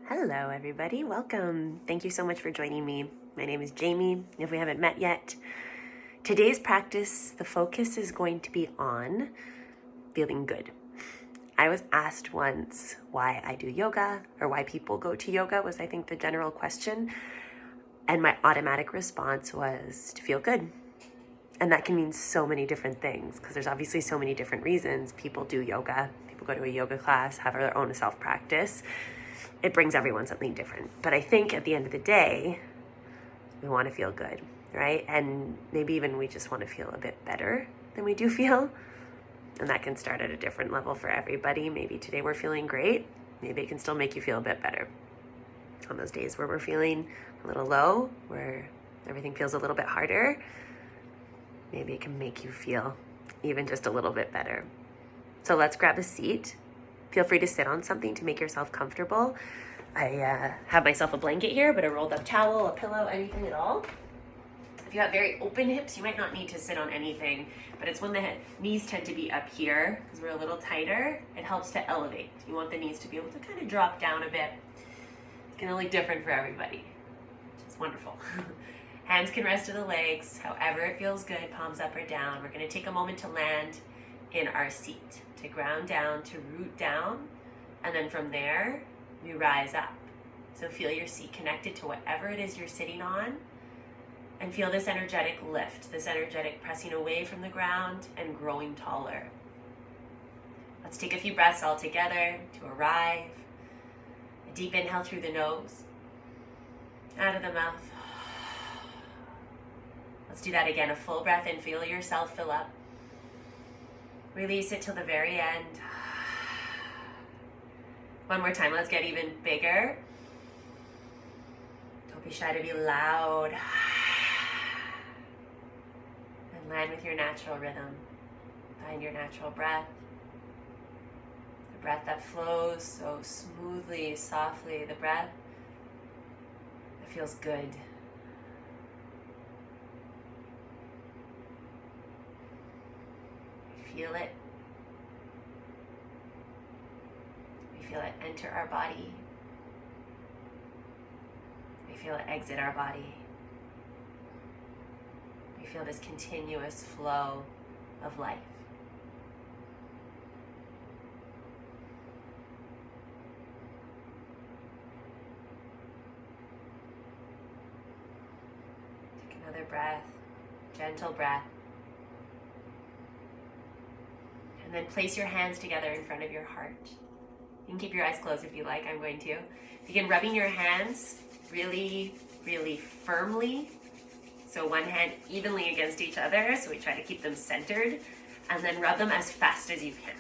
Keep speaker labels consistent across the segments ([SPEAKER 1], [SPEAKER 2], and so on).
[SPEAKER 1] Hello, everybody. Welcome. Thank you so much for joining me. My name is Jamie. If we haven't met yet, today's practice, the focus is going to be on feeling good. I was asked once why I do yoga or why people go to yoga was, I think, the general question. And my automatic response was to feel good. And that can mean so many different things because there's obviously so many different reasons people do yoga. People go to a yoga class, have their own self-practice. It brings everyone something different. But I think at the end of the day, we want to feel good, right? And maybe even we just want to feel a bit better than we do feel. And that can start at a different level for everybody. Maybe today we're feeling great. Maybe it can still make you feel a bit better. On those days where we're feeling a little low, where everything feels a little bit harder, maybe it can make you feel even just a little bit better. So let's grab a seat. Feel free to sit on something to make yourself comfortable. I have myself a blanket here, but a rolled up towel, a pillow, anything at all. If you have very open hips, you might not need to sit on anything, but it's when the knees tend to be up here, because we're a little tighter, it helps to elevate. You want the knees to be able to kind of drop down a bit. It's gonna look different for everybody, which is wonderful. Hands can rest to the legs, however it feels good, palms up or down. We're gonna take a moment to land in our seat, to ground down, to root down, and then from there, we rise up. So feel your seat connected to whatever it is you're sitting on, and feel this energetic lift, this energetic pressing away from the ground and growing taller. Let's take a few breaths all together to arrive. A deep inhale through the nose, out of the mouth. Let's do that again, a full breath in, feel yourself fill up. Release it till the very end. One more time, let's get even bigger. Don't be shy to be loud. And land with your natural rhythm. Find your natural breath. The breath that flows so smoothly, softly. The breath that feels good. Feel it. We feel it enter our body. We feel it exit our body. We feel this continuous flow of life. Take another breath, gentle breath. And then place your hands together in front of your heart. You can keep your eyes closed if you like, I'm going to. Begin rubbing your hands really, really firmly. So one hand evenly against each other, so we try to keep them centered. And then rub them as fast as you can.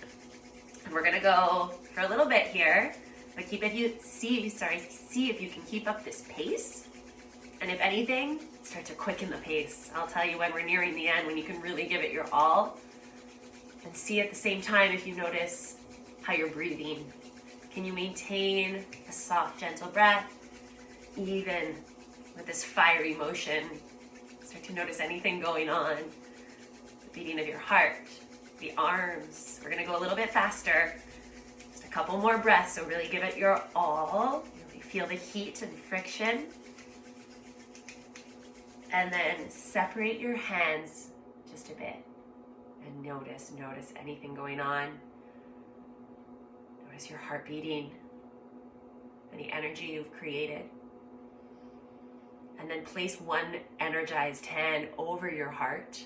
[SPEAKER 1] And we're gonna go for a little bit here, but see if you can keep up this pace. And if anything, start to quicken the pace. I'll tell you when we're nearing the end, when you can really give it your all. And see at the same time if you notice how you're breathing. Can you maintain a soft, gentle breath, even with this fiery motion? Start to notice anything going on. The beating of your heart, the arms. We're gonna go a little bit faster. Just a couple more breaths, so really give it your all. Really feel the heat and friction. And then separate your hands just a bit. And notice anything going on. Notice your heart beating and the energy you've created. And then place one energized hand over your heart,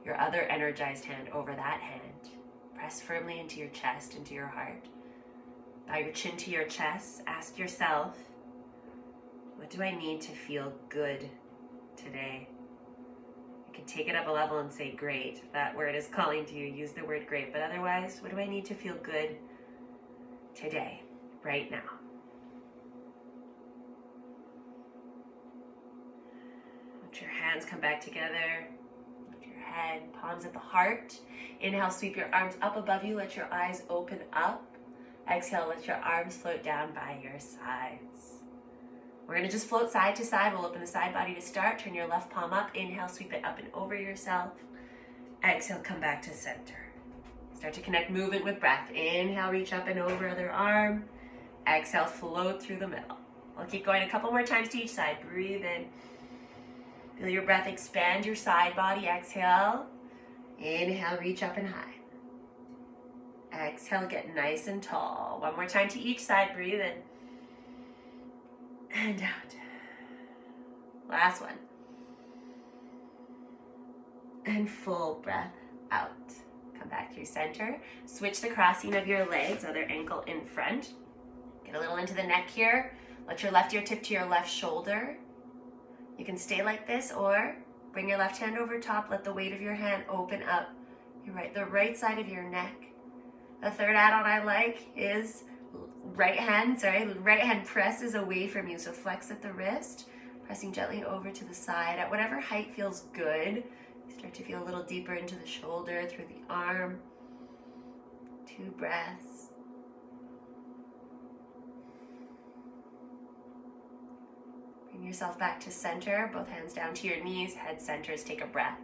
[SPEAKER 1] your other energized hand over that hand. Press firmly into your chest, into your heart. Bow your chin to your chest. Ask yourself, what do I need to feel good today? You can take it up a level and say great. If that word is calling to you, use the word great. But otherwise, what do I need to feel good today, right now? Let your hands come back together. Lift your head, palms at the heart. Inhale, sweep your arms up above you. Let your eyes open up. Exhale, let your arms float down by your sides. We're gonna just float side to side. We'll open the side body to start. Turn your left palm up. Inhale, sweep it up and over yourself. Exhale, come back to center. Start to connect movement with breath. Inhale, reach up and over other arm. Exhale, float through the middle. We'll keep going a couple more times to each side. Breathe in. Feel your breath expand your side body. Exhale. Inhale, reach up and high. Exhale, get nice and tall. One more time to each side. Breathe in. And out. Last one. And full breath out. Come back through center. Switch the crossing of your legs, other ankle in front. Get a little into the neck here. Let your left ear tip to your left shoulder. You can stay like this or bring your left hand over top. Let the weight of your hand open up the right side of your neck. The third add-on I like is right hand presses away from you. So flex at the wrist, pressing gently over to the side at whatever height feels good. Start to feel a little deeper into the shoulder, through the arm. 2 breaths. Bring yourself back to center, both hands down to your knees, head centers, take a breath.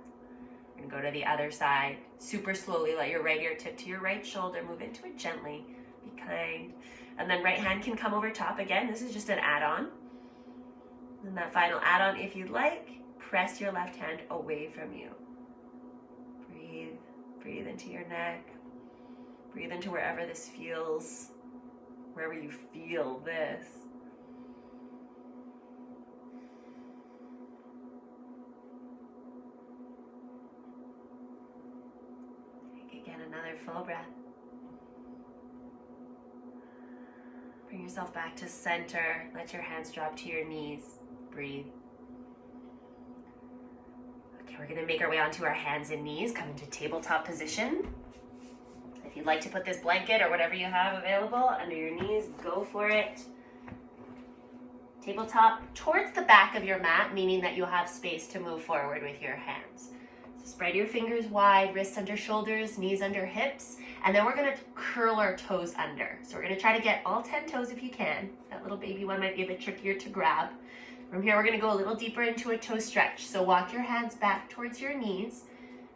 [SPEAKER 1] And go to the other side. Super slowly, let your right ear tip to your right shoulder, move into it gently, be kind. And then right hand can come over top again. This is just an add-on. And that final add-on, if you'd like, press your left hand away from you. Breathe into your neck. Breathe into wherever this feels, wherever you feel this. Take again another full breath. Bring yourself back to center. Let your hands drop to your knees. Breathe. We're going to make our way onto our hands and knees, come into tabletop position. If you'd like to put this blanket or whatever you have available under your knees, go for it. Tabletop towards the back of your mat, meaning that you'll have space to move forward with your hands. So spread your fingers wide, wrists under shoulders, knees under hips, and then we're going to curl our toes under. So we're going to try to get all 10 toes if you can. That little baby one might be a bit trickier to grab. From here, we're going to go a little deeper into a toe stretch. So walk your hands back towards your knees.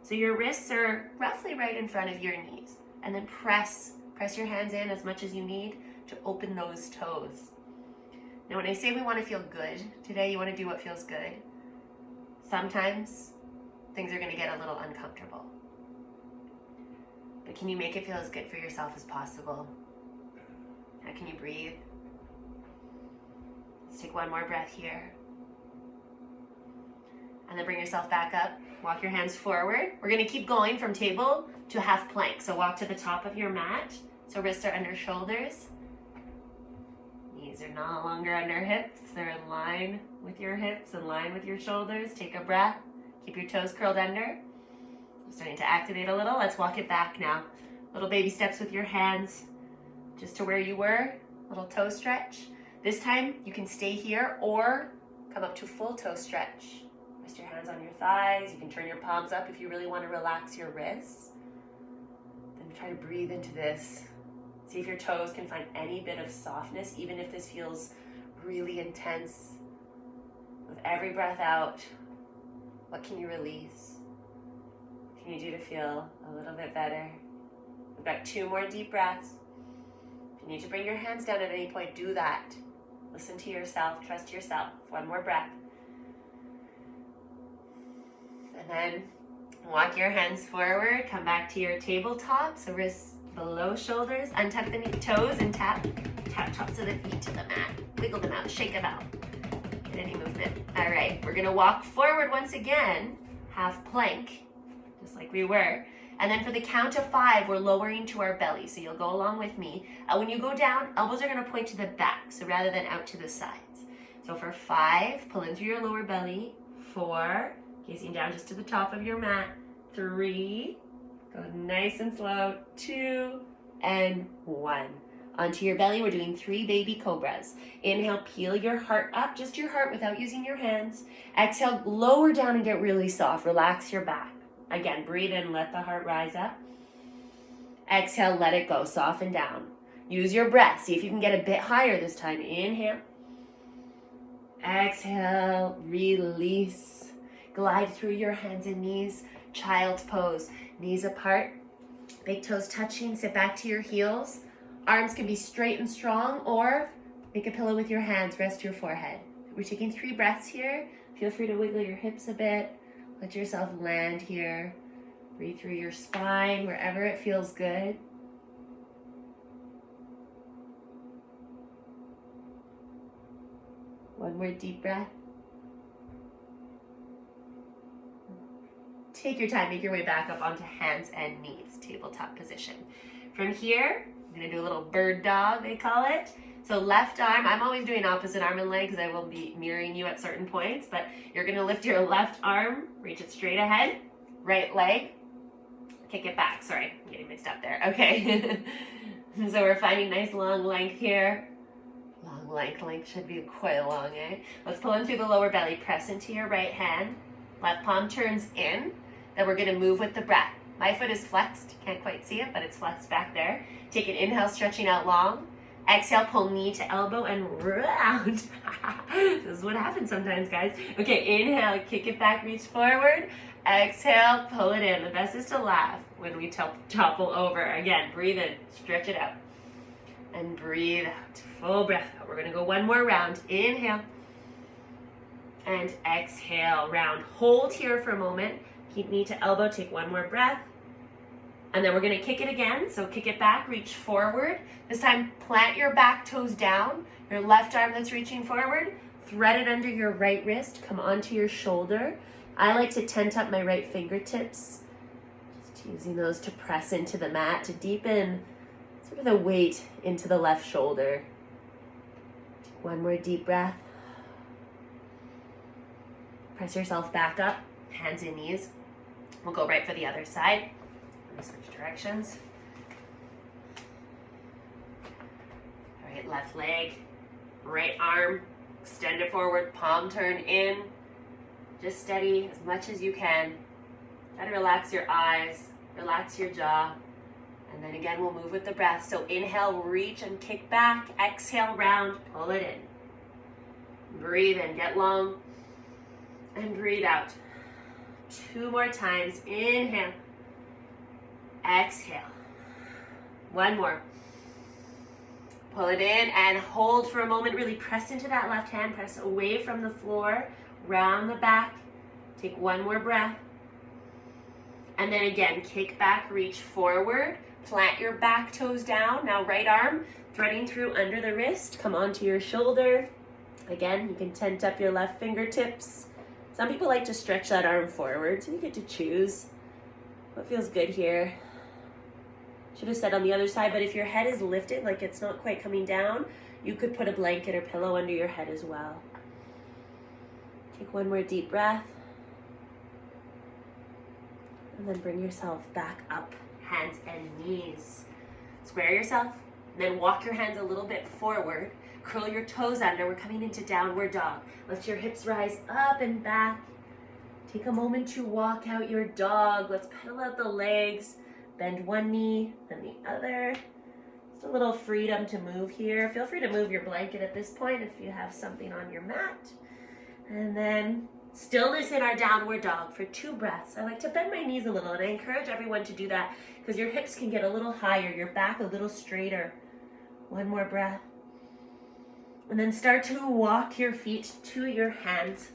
[SPEAKER 1] So your wrists are roughly right in front of your knees. And then press your hands in as much as you need to open those toes. Now, when I say we want to feel good, today you want to do what feels good. Sometimes things are going to get a little uncomfortable. But can you make it feel as good for yourself as possible? How can you breathe? Let's take one more breath here. And then bring yourself back up. Walk your hands forward. We're going to keep going from table to half plank. So walk to the top of your mat. So wrists are under shoulders. Knees are no longer under hips. They're in line with your hips, in line with your shoulders. Take a breath. Keep your toes curled under. You're starting to activate a little. Let's walk it back now. Little baby steps with your hands just to where you were. Little toe stretch. This time you can stay here or come up to full toe stretch. Rest your hands on your thighs. You can turn your palms up if you really want to relax your wrists. Then try to breathe into this. See if your toes can find any bit of softness, even if this feels really intense. With every breath out, what can you release? What can you do to feel a little bit better? We've got 2 more deep breaths. If you need to bring your hands down at any point, do that. Listen to yourself, trust yourself. 1 more breath. And then walk your hands forward, come back to your tabletop. So wrists below shoulders, untuck the toes and tap tops of the feet to the mat. Wiggle them out, shake them out. Get any movement. All right, we're gonna walk forward once again, half plank, just like we were. And then for the count of 5, we're lowering to our belly. So you'll go along with me. When you go down, elbows are gonna point to the back, so rather than out to the sides. So for 5, pull in through your lower belly. 4, gazing down just to the top of your mat. 3, go nice and slow. 2, and 1. Onto your belly, we're doing 3 baby cobras. Inhale, peel your heart up, just your heart without using your hands. Exhale, lower down and get really soft. Relax your back. Again, breathe in, let the heart rise up. Exhale, let it go, soften down. Use your breath. See if you can get a bit higher this time. Inhale. Exhale, release. Glide through your hands and knees. Child's pose. Knees apart, big toes touching. Sit back to your heels. Arms can be straight and strong, or make a pillow with your hands, rest your forehead. We're taking 3 breaths here. Feel free to wiggle your hips a bit. Let yourself land here. Breathe through your spine, wherever it feels good. One more deep breath. Take your time, make your way back up onto hands and knees, tabletop position. From here, I'm gonna do a little bird dog, they call it. So left arm, I'm always doing opposite arm and leg because I will be mirroring you at certain points, but you're gonna lift your left arm, reach it straight ahead, right leg, kick it back. Sorry, I'm getting mixed up there. Okay. So we're finding nice long length here. Long length should be quite long, eh? Let's pull in through the lower belly, press into your right hand. Left palm turns in. Then we're gonna move with the breath. My foot is flexed, can't quite see it, but it's flexed back there. Take an inhale, stretching out long. Exhale, pull knee to elbow and round. This is what happens sometimes, guys. Okay, inhale, kick it back, reach forward. Exhale, pull it in. The best is to laugh when we topple over. Again, breathe in, stretch it out. And breathe out, full breath out. We're gonna go one more round. Inhale. And exhale, round. Hold here for a moment. Keep knee to elbow, take one more breath. And then we're gonna kick it again. So kick it back, reach forward. This time, plant your back toes down. Your left arm that's reaching forward, thread it under your right wrist, come onto your shoulder. I like to tent up my right fingertips, just using those to press into the mat to deepen sort of the weight into the left shoulder. Take one more deep breath. Press yourself back up, hands and knees. We'll go right for the other side. Switch directions. All right, left leg, right arm, extend it forward, palm turn in. Just steady as much as you can. Try to relax your eyes, relax your jaw. And then again, we'll move with the breath. So inhale, reach and kick back. Exhale, round, pull it in. Breathe in, get long. And breathe out. 2 more times. Inhale. Exhale. One more. Pull it in and hold for a moment. Really press into that left hand. Press away from the floor. Round the back. Take one more breath. And then again, kick back, reach forward. Plant your back toes down. Now right arm threading through under the wrist. Come onto your shoulder. Again, you can tent up your left fingertips. Some people like to stretch that arm forward, so you get to choose what feels good here. Should have said on the other side, but if your head is lifted, like it's not quite coming down, you could put a blanket or pillow under your head as well. Take one more deep breath. And then bring yourself back up, hands and knees. Square yourself, and then walk your hands a little bit forward. Curl your toes under. We're coming into downward dog. Let your hips rise up and back. Take a moment to walk out your dog. Let's pedal out the legs. Bend one knee, then the other. Just a little freedom to move here. Feel free to move your blanket at this point if you have something on your mat. And then stillness in our downward dog for 2 breaths. I like to bend my knees a little, and I encourage everyone to do that because your hips can get a little higher, your back a little straighter. One more breath. And then start to walk your feet to your hands.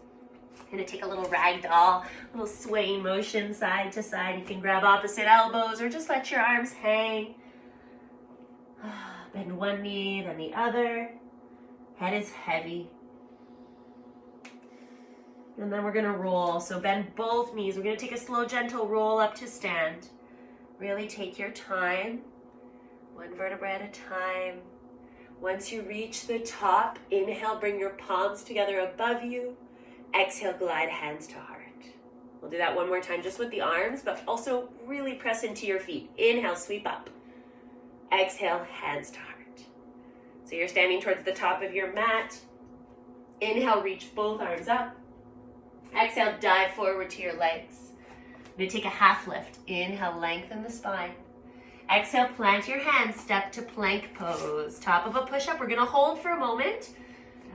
[SPEAKER 1] Gonna take a little ragdoll, little swaying motion side to side. You can grab opposite elbows or just let your arms hang. Bend one knee, then the other. Head is heavy. And then we're gonna roll. So bend both knees. We're gonna take a slow, gentle roll up to stand. Really take your time, one vertebra at a time. Once you reach the top, inhale, bring your palms together above you. Exhale, glide hands to heart. We'll do that one more time just with the arms, but also really press into your feet. Inhale, sweep up. Exhale, hands to heart. So you're standing towards the top of your mat. Inhale, reach both arms up. Exhale, dive forward to your legs. You're gonna take a half lift. Inhale, lengthen the spine. Exhale, plant your hands, step to plank pose. Top of a push-up, we're gonna hold for a moment.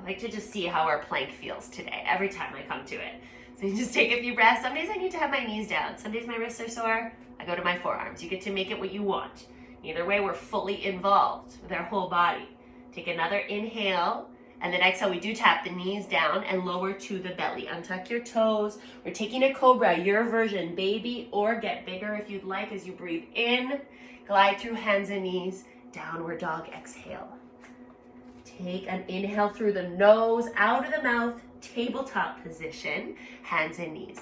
[SPEAKER 1] I like to just see how our plank feels today, every time I come to it. So you just take a few breaths. Some days I need to have my knees down. Some days my wrists are sore. I go to my forearms. You get to make it what you want. Either way, we're fully involved with our whole body. Take another inhale, and then exhale, we do tap the knees down and lower to the belly. Untuck your toes. We're taking a cobra, your version, baby, or get bigger if you'd like as you breathe in. Glide through hands and knees, downward dog, exhale. Take an inhale through the nose, out of the mouth, tabletop position, hands and knees.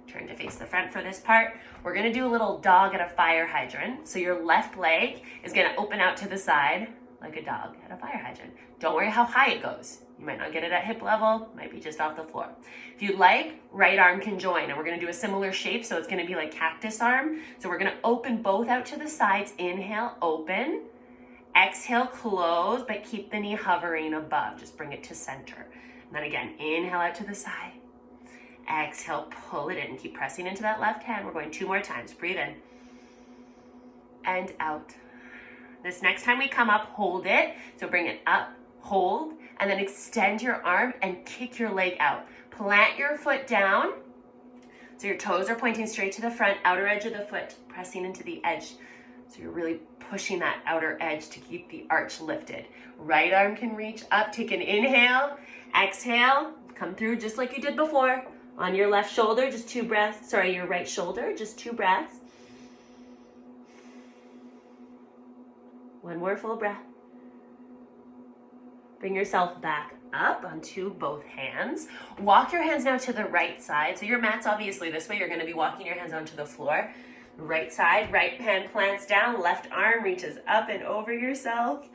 [SPEAKER 1] Turn to face the front for this part. We're gonna do a little dog at a fire hydrant. So your left leg is gonna open out to the side like a dog at a fire hydrant. Don't worry how high it goes. You might not get it at hip level, might be just off the floor. If you'd like, right arm can join, and we're gonna do a similar shape, so it's gonna be like cactus arm. So we're gonna open both out to the sides. Inhale, open. Exhale, close, but keep the knee hovering above. Just bring it to center. And then again, inhale out to the side. Exhale, pull it in. Keep pressing into that left hand. We're going 2 more times. Breathe in. And out. This next time we come up, hold it. So bring it up, hold, and then extend your arm and kick your leg out. Plant your foot down. So your toes are pointing straight to the front, outer edge of the foot, pressing into the edge. So you're really pushing that outer edge to keep the arch lifted. Right arm can reach up. Take an inhale, exhale, come through just like you did before. On your left shoulder, just 2 breaths. Sorry, your right shoulder, just 2 breaths. 1 more full breath. Bring yourself back up onto both hands. Walk your hands now to the right side. So your mat's obviously this way. You're going to be walking your hands onto the floor. Right side, right hand plants down, left arm reaches up and over yourself.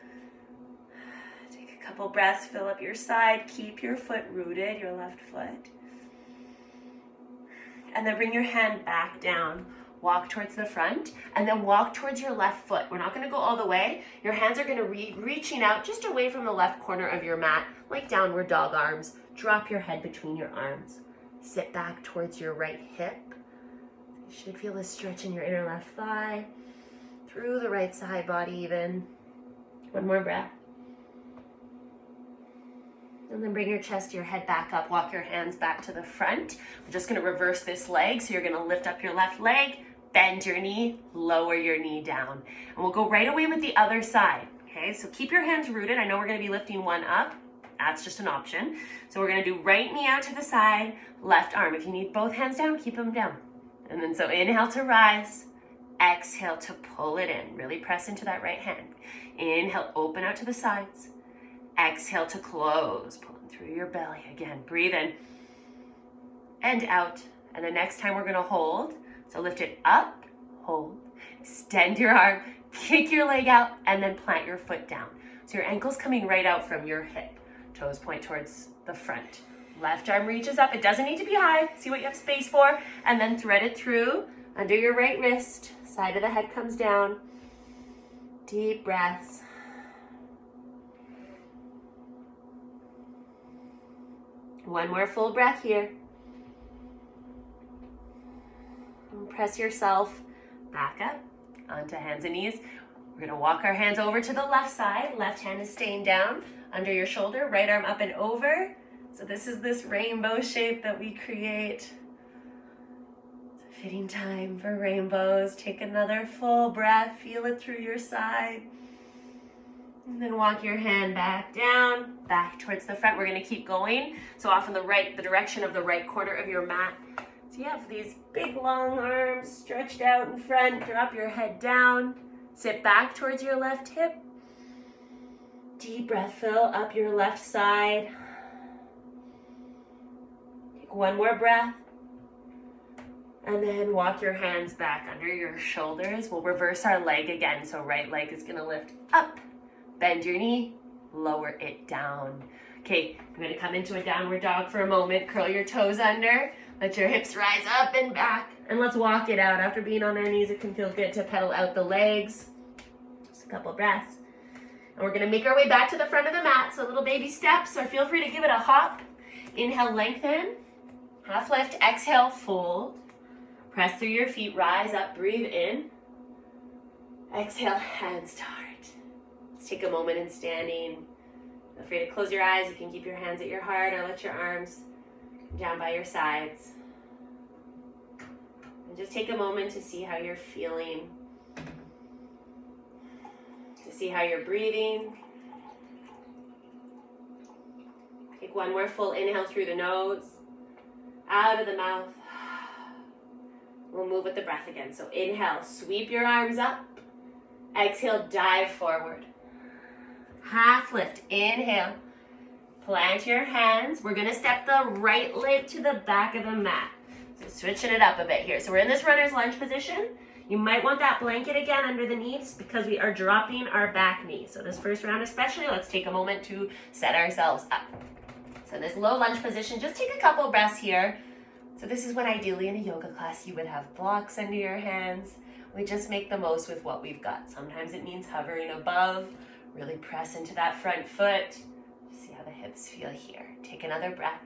[SPEAKER 1] Take a couple breaths, fill up your side. Keep your foot rooted, your left foot. And then bring your hand back down. Walk towards the front, and then walk towards your left foot. We're not gonna go all the way. Your hands are gonna be reaching out just away from the left corner of your mat, like downward dog arms. Drop your head between your arms. Sit back towards your right hip. You should feel a stretch in your inner left thigh, through the right side body even. 1 more breath. And then bring your chest, your head back up. Walk your hands back to the front. We're just gonna reverse this leg. So you're gonna lift up your left leg, bend your knee, lower your knee down. And we'll go right away with the other side, okay? So keep your hands rooted. I know we're gonna be lifting one up. That's just an option. So we're gonna do right knee out to the side, left arm. If you need both hands down, keep them down. And then so inhale to rise, exhale to pull it in. Really press into that right hand. Inhale, open out to the sides. Exhale to close, pulling through your belly. Again, breathe in and out. And the next time we're gonna hold. So lift it up, hold, extend your arm, kick your leg out, and then plant your foot down. So your ankle's coming right out from your hip. Toes point towards the front. Left arm reaches up. It doesn't need to be high. See what you have space for. And then thread it through under your right wrist. Side of the head comes down. Deep breaths. One more full breath here. And press yourself back up onto hands and knees. We're gonna walk our hands over to the left side. Left hand is staying down under your shoulder. Right arm up and over. So this is this rainbow shape that we create. It's a fitting time for rainbows. Take another full breath. Feel it through your side. And then walk your hand back down, back towards the front. We're gonna keep going. So off on the right, the direction of the right corner of your mat. So you have these big long arms stretched out in front. Drop your head down. Sit back towards your left hip. Deep breath, fill up your left side. Take 1 more breath. And then walk your hands back under your shoulders. We'll reverse our leg again. So right leg is gonna lift up. Bend your knee, lower it down. Okay, I'm gonna come into a downward dog for a moment. Curl your toes under, let your hips rise up and back, and let's walk it out. After being on our knees, it can feel good to pedal out the legs. Just a couple breaths. And we're gonna make our way back to the front of the mat, so little baby steps, so feel free to give it a hop. Inhale, lengthen, half lift, exhale, fold. Press through your feet, rise up, breathe in. Exhale, hands to heart. Take a moment in standing. Feel free to close your eyes. You can keep your hands at your heart or let your arms come down by your sides. And just take a moment to see how you're feeling. see how you're breathing. Take one more full inhale through the nose, out of the mouth. We'll move with the breath again. So inhale, sweep your arms up. Exhale, dive forward. Half lift, inhale. Plant your hands. We're gonna step the right leg to the back of the mat. So switching it up a bit here. So we're in this runner's lunge position. You might want that blanket again under the knees because we are dropping our back knee. So this first round especially, let's take a moment to set ourselves up. So this low lunge position, just take a couple breaths here. So this is when ideally in a yoga class you would have blocks under your hands. We just make the most with what we've got. Sometimes it means hovering above, really press into that front foot. See how the hips feel here. Take another breath.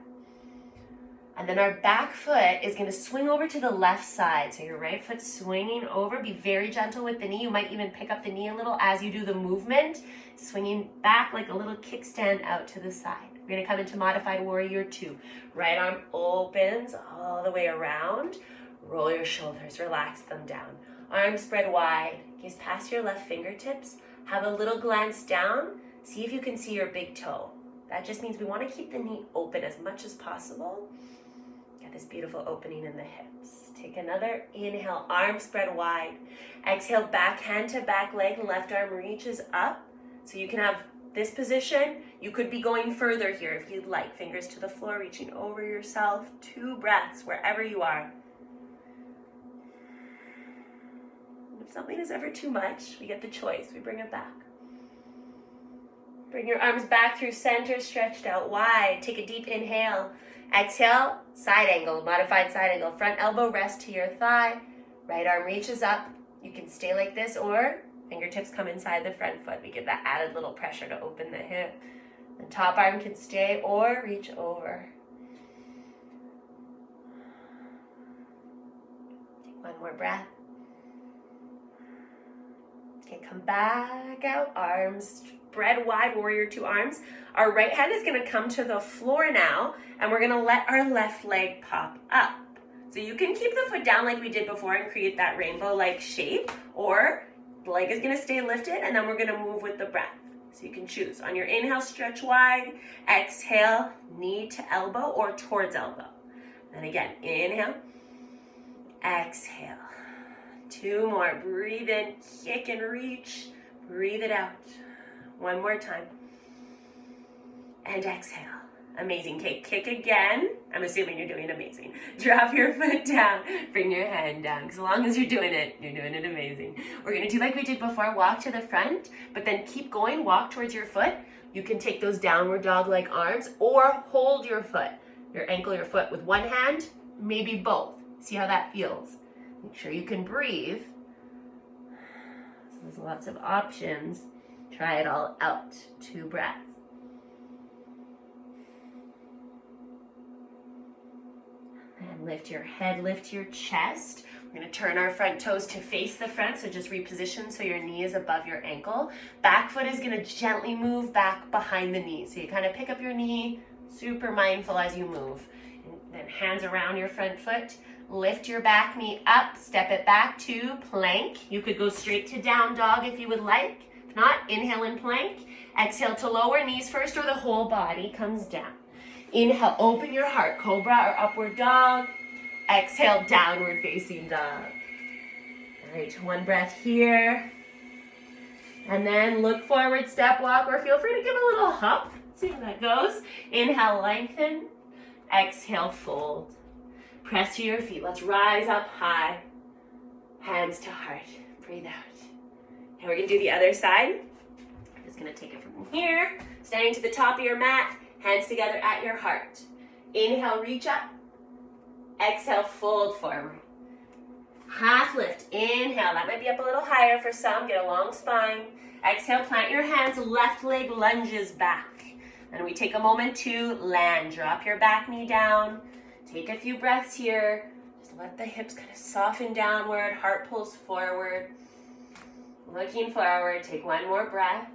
[SPEAKER 1] And then our back foot is gonna swing over to the left side. So your right foot swinging over. Be very gentle with the knee. You might even pick up the knee a little as you do the movement. Swinging back like a little kickstand out to the side. We're gonna come into modified warrior 2. Right arm opens all the way around. Roll your shoulders, relax them down. Arms spread wide. Gaze past your left fingertips. Have a little glance down. See if you can see your big toe. That just means we want to keep the knee open as much as possible. Get this beautiful opening in the hips. Take another inhale, arms spread wide. Exhale, back hand to back leg, left arm reaches up. So you can have this position. You could be going further here if you'd like. Fingers to the floor, reaching over yourself. 2 breaths wherever you are. If something is ever too much, we get the choice. We bring it back. Bring your arms back through center, stretched out wide. Take a deep inhale. Exhale, side angle, modified side angle. Front elbow rest to your thigh. Right arm reaches up. You can stay like this or fingertips come inside the front foot. We give that added little pressure to open the hip. The top arm can stay or reach over. Take one more breath. Okay, come back out, arms spread wide, warrior 2 arms. Our right hand is gonna come to the floor now, and we're gonna let our left leg pop up. So you can keep the foot down like we did before and create that rainbow-like shape, or the leg is gonna stay lifted, and then we're gonna move with the breath. So you can choose. On your inhale, stretch wide. Exhale, knee to elbow or towards elbow. Then again, inhale, exhale. 2 more. Breathe in, kick and reach. Breathe it out. 1 more time. And exhale. Amazing. Okay, kick again. I'm assuming you're doing amazing. Drop your foot down. Bring your hand down. As long as you're doing it amazing. We're going to do like we did before. Walk to the front, but then keep going. Walk towards your foot. You can take those downward dog-like arms or hold your foot, your ankle, your foot with one hand, maybe both. See how that feels. Make sure you can breathe. So there's lots of options. Try it all out. 2 breaths. And lift your head, lift your chest. We're going to turn our front toes to face the front, so just reposition so your knee is above your ankle. Back foot is going to gently move back behind the knee. So you kind of pick up your knee, super mindful as you move. And then hands around your front foot. Lift your back knee up, step it back to plank. You could go straight to down dog if you would like. If not, inhale in plank. Exhale to lower knees first, or the whole body comes down. Inhale, open your heart, cobra or upward dog. Exhale, downward facing dog. All right, 1 breath here. And then look forward, step walk, or feel free to give a little hop. See how that goes. Inhale, lengthen. Exhale, fold. Press to your feet. Let's rise up high. Hands to heart. Breathe out. Okay, we're going to do the other side. I'm just going to take it from here. Standing to the top of your mat. Hands together at your heart. Inhale, reach up. Exhale, fold forward. Half lift. Inhale. That might be up a little higher for some. Get a long spine. Exhale, plant your hands. Left leg lunges back. And we take a moment to land. Drop your back knee down. Take a few breaths here. Just let the hips kind of soften downward. Heart pulls forward. Looking forward. Take 1 more breath.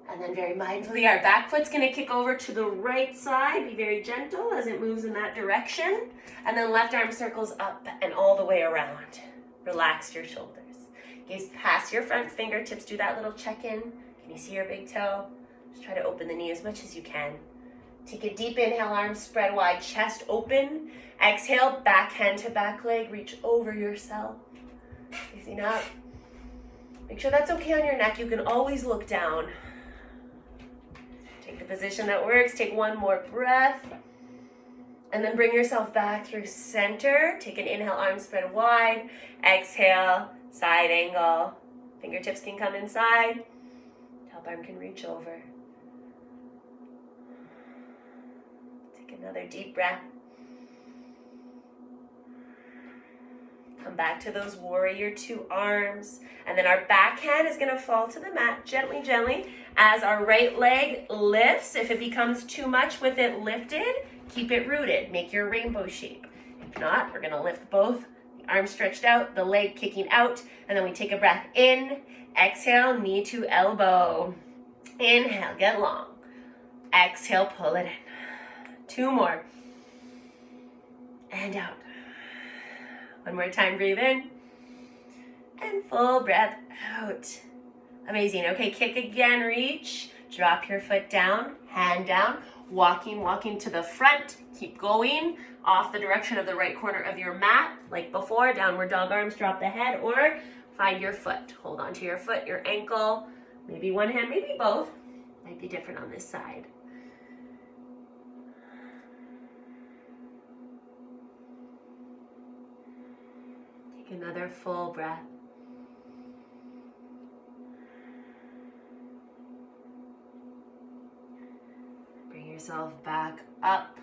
[SPEAKER 1] And then very mindfully, our back foot's going to kick over to the right side. Be very gentle as it moves in that direction. And then left arm circles up and all the way around. Relax your shoulders. Gaze past your front fingertips. Do that little check-in. Can you see your big toe? Just try to open the knee as much as you can. Take a deep inhale, arms spread wide, chest open. Exhale, back hand to back leg. Reach over yourself. Facing up. Make sure that's okay on your neck. You can always look down. Take the position that works. Take one more breath. And then bring yourself back through center. Take an inhale, arms spread wide. Exhale, side angle. Fingertips can come inside. Top arm can reach over. Take another deep breath. Come back to those warrior two arms. And then our back hand is going to fall to the mat gently, gently as our right leg lifts. If it becomes too much with it lifted, keep it rooted. Make your rainbow shape. If not, we're going to lift both. The arms stretched out, the leg kicking out. And then we take a breath in. Exhale, knee to elbow. Inhale, get long. Exhale, pull it in. Two more. And out. One more time, breathe in. And full breath out. Amazing. Okay, kick again, reach. Drop your foot down, hand down. Walking to the front. Keep going off the direction of the right corner of your mat. Like before, downward dog arms, drop the head, or find your foot. Hold on to your foot, your ankle. Maybe one hand, maybe both. Might be different on this side. Take another full breath. Bring yourself back up.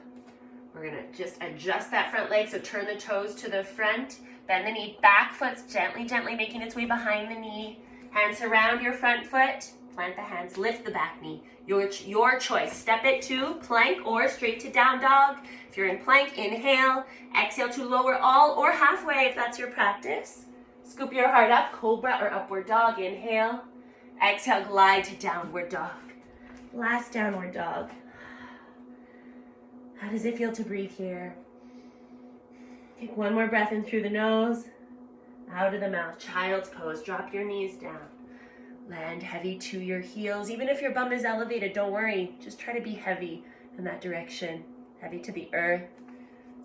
[SPEAKER 1] We're gonna just adjust that front leg, so turn the toes to the front. Bend the knee, back foot's gently, gently making its way behind the knee. Hands around your front foot. Plant the hands, lift the back knee. Your choice. Step it to plank or straight to down dog. If you're in plank, inhale. Exhale to lower all or halfway if that's your practice. Scoop your heart up, cobra or upward dog. Inhale. Exhale, glide to downward dog. Last downward dog. How does it feel to breathe here? Take one more breath in through the nose, out of the mouth. Child's pose. Drop your knees down. Land heavy to your heels. Even if your bum is elevated, don't worry. Just try to be heavy in that direction. Heavy to the earth.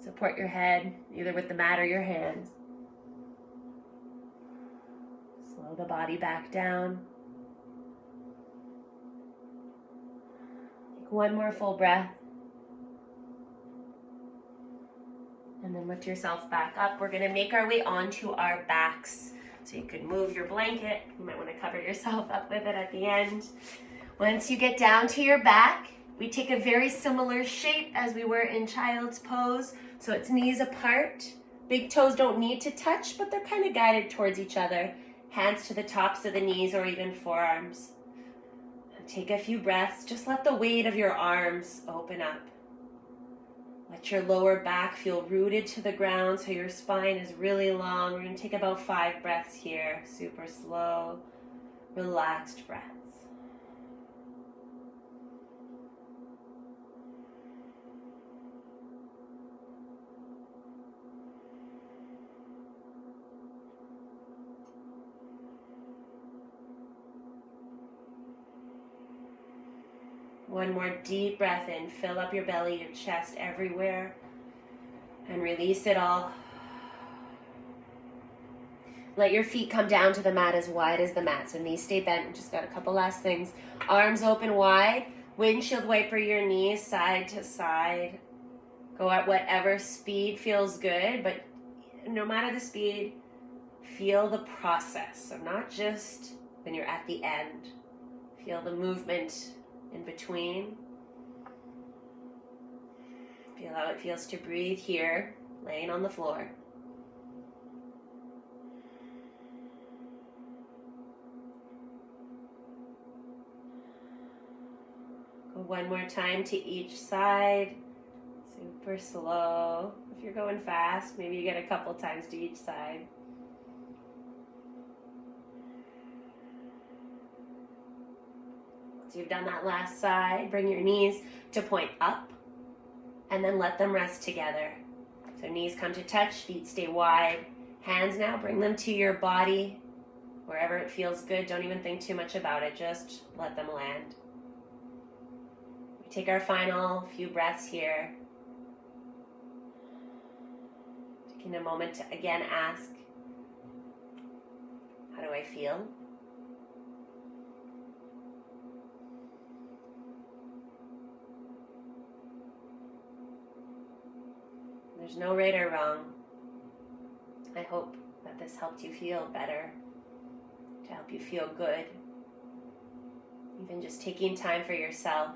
[SPEAKER 1] Support your head, either with the mat or your hands. Slow the body back down. Take one more full breath. And then lift yourself back up. We're gonna make our way onto our backs. So you could move your blanket. You might want to cover yourself up with it at the end. Once you get down to your back, we take a very similar shape as we were in child's pose. So it's knees apart. Big toes don't need to touch, but they're kind of guided towards each other. Hands to the tops of the knees or even forearms. And take a few breaths. Just let the weight of your arms open up. Let your lower back feel rooted to the ground so your spine is really long. We're going to take about 5 breaths here. Super slow, relaxed breaths. One more deep breath in. Fill up your belly, your chest, everywhere. And release it all. Let your feet come down to the mat as wide as the mat. So knees stay bent. We just got a couple last things. Arms open wide. Windshield wiper your knees side to side. Go at whatever speed feels good. But no matter the speed, feel the process. So not just when you're at the end. Feel the movement in between. Feel how it feels to breathe here, laying on the floor. Go one more time to each side. Super slow. If you're going fast, maybe you get a couple times to each side. So you've done that last side. Bring your knees to point up and then let them rest together. So knees come to touch, feet stay wide. Hands now, bring them to your body Wherever it feels good, don't even think too much about it. Just let them land. We take our final few breaths here. Taking a moment to again ask, how do I feel? There's no right or wrong. I hope that this helped you feel better, to help you feel good. Even just taking time for yourself.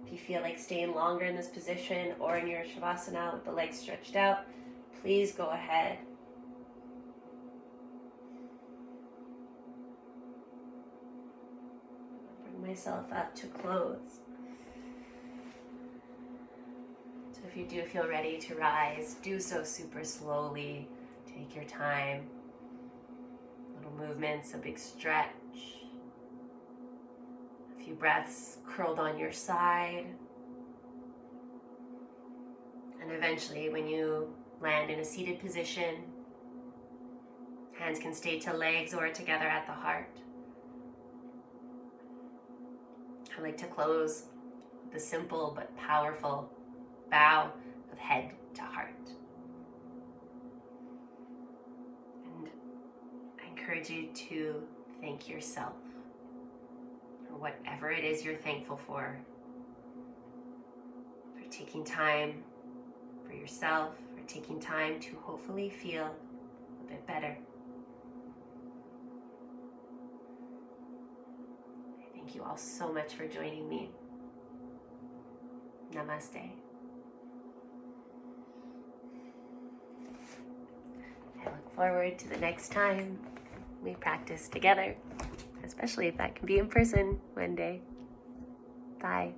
[SPEAKER 1] If you feel like staying longer in this position or in your Shavasana with the legs stretched out, please go ahead. Bring myself up to close. So if you do feel ready to rise, do so super slowly. Take your time. Little movements, a big stretch. A few breaths curled on your side. And eventually, when you land in a seated position, hands can stay to legs or together at the heart. I like to close with a simple but powerful bow of head to heart. And I encourage you to thank yourself for whatever it is you're thankful for taking time for yourself, for taking time to hopefully feel a bit better. I thank you all so much for joining me. Namaste. I look forward to the next time we practice together, especially if that can be in person one day. Bye.